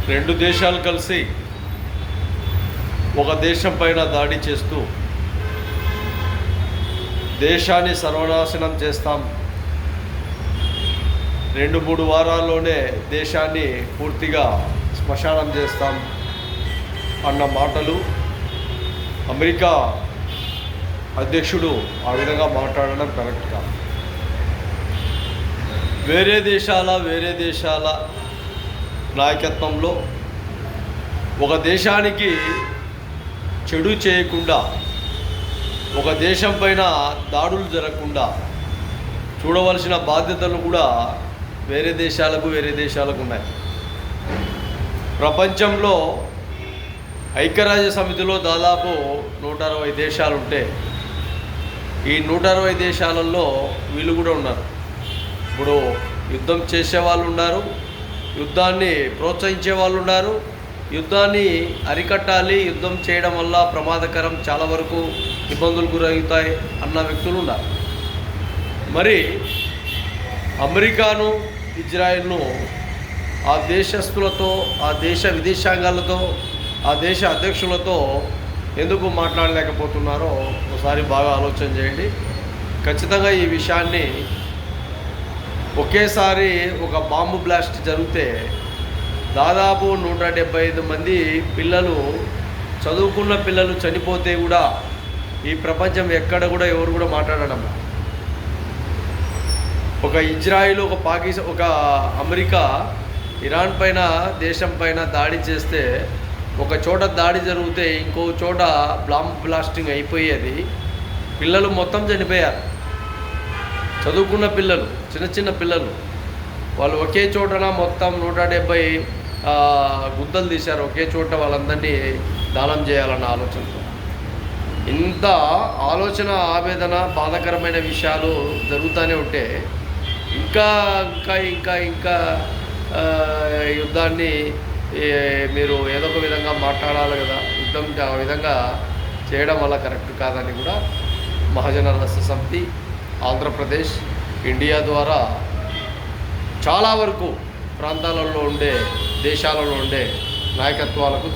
రెండు దేశాలు కలిసి ఒక దేశం పైన దాడి చేస్తూ దేశాన్ని సర్వనాశనం చేస్తాం, 2-3 వారాల్లోనే దేశాన్ని పూర్తిగా శ్మశానం చేస్తాం అన్న మాటలు అమెరికా అధ్యక్షుడు ఆ విధంగా మాట్లాడడం కరెక్ట్ కాదు. వేరే దేశాల నాయకత్వంలో ఒక దేశానికి చెడు చేయకుండా, ఒక దేశం పైన దాడులు జరగకుండా చూడవలసిన బాధ్యతలు కూడా వేరే దేశాలకు ఉన్నాయి. ప్రపంచంలో ఐక్యరాజ్య సమితిలో దాదాపు 160 దేశాలు ఉంటే ఈ 160 దేశాలలో వీళ్ళు కూడా ఉన్నారు. ఇప్పుడు యుద్ధం చేసే వాళ్ళు ఉన్నారు, యుద్ధాన్ని ప్రోత్సహించే వాళ్ళు ఉన్నారు, యుద్ధాన్ని అరికట్టాలి, యుద్ధం చేయడం వల్ల ప్రమాదకరం, చాలా వరకు ఇబ్బందులు గురవుతాయి అన్న వ్యక్తులు ఉన్నారు. మరి అమెరికాను, ఇజ్రాయెల్ను ఆ దేశస్తులతో, ఆ దేశ విదేశాంగాలతో, ఆ దేశ అధ్యక్షులతో ఎందుకు మాట్లాడలేకపోతున్నారో ఒకసారి బాగా ఆలోచన చేయండి. ఖచ్చితంగా ఈ విషయాన్ని ఒకేసారి ఒక బాంబు బ్లాస్ట్ జరిగితే దాదాపు 175 మంది పిల్లలు, చదువుకున్న పిల్లలు చనిపోతే కూడా ఈ ప్రపంచం ఎక్కడ కూడా ఎవరు కూడా మాట్లాడడం. ఒక ఇజ్రాయిల్, ఒక అమెరికా ఇరాన్ పైన, దేశం పైన దాడి చేస్తే ఒక చోట దాడి జరిగితే ఇంకో చోట బాంబ్ బ్లాస్టింగ్ అయిపోయేది, పిల్లలు మొత్తం చనిపోయారు. చదువుకున్న పిల్లలు, చిన్న పిల్లలు, వాళ్ళు ఒకే చోటన మొత్తం 170 గుద్దలు తీశారు. ఒకే చోట వాళ్ళందరినీ దానం చేయాలన్న ఆలోచనతో. ఇంత ఆలోచన, ఆవేదన, బాధాకరమైన విషయాలు జరుగుతూనే ఉంటే ఇంకా ఇంకా ఇంకా ఇంకా యుద్ధాన్ని మీరు ఏదో ఒక విధంగా మాట్లాడాలి కదా. యుద్ధం ఆ విధంగా చేయడం వల్ల కరెక్ట్ కాదని కూడా మహాజన రాష్ట్ర సమితి, ఆంధ్రప్రదేశ్, ఇండియా ద్వారా చాలా వరకు ప్రాంతాలలో ఉండే, దేశాలలో ఉండే నాయకత్వాలకు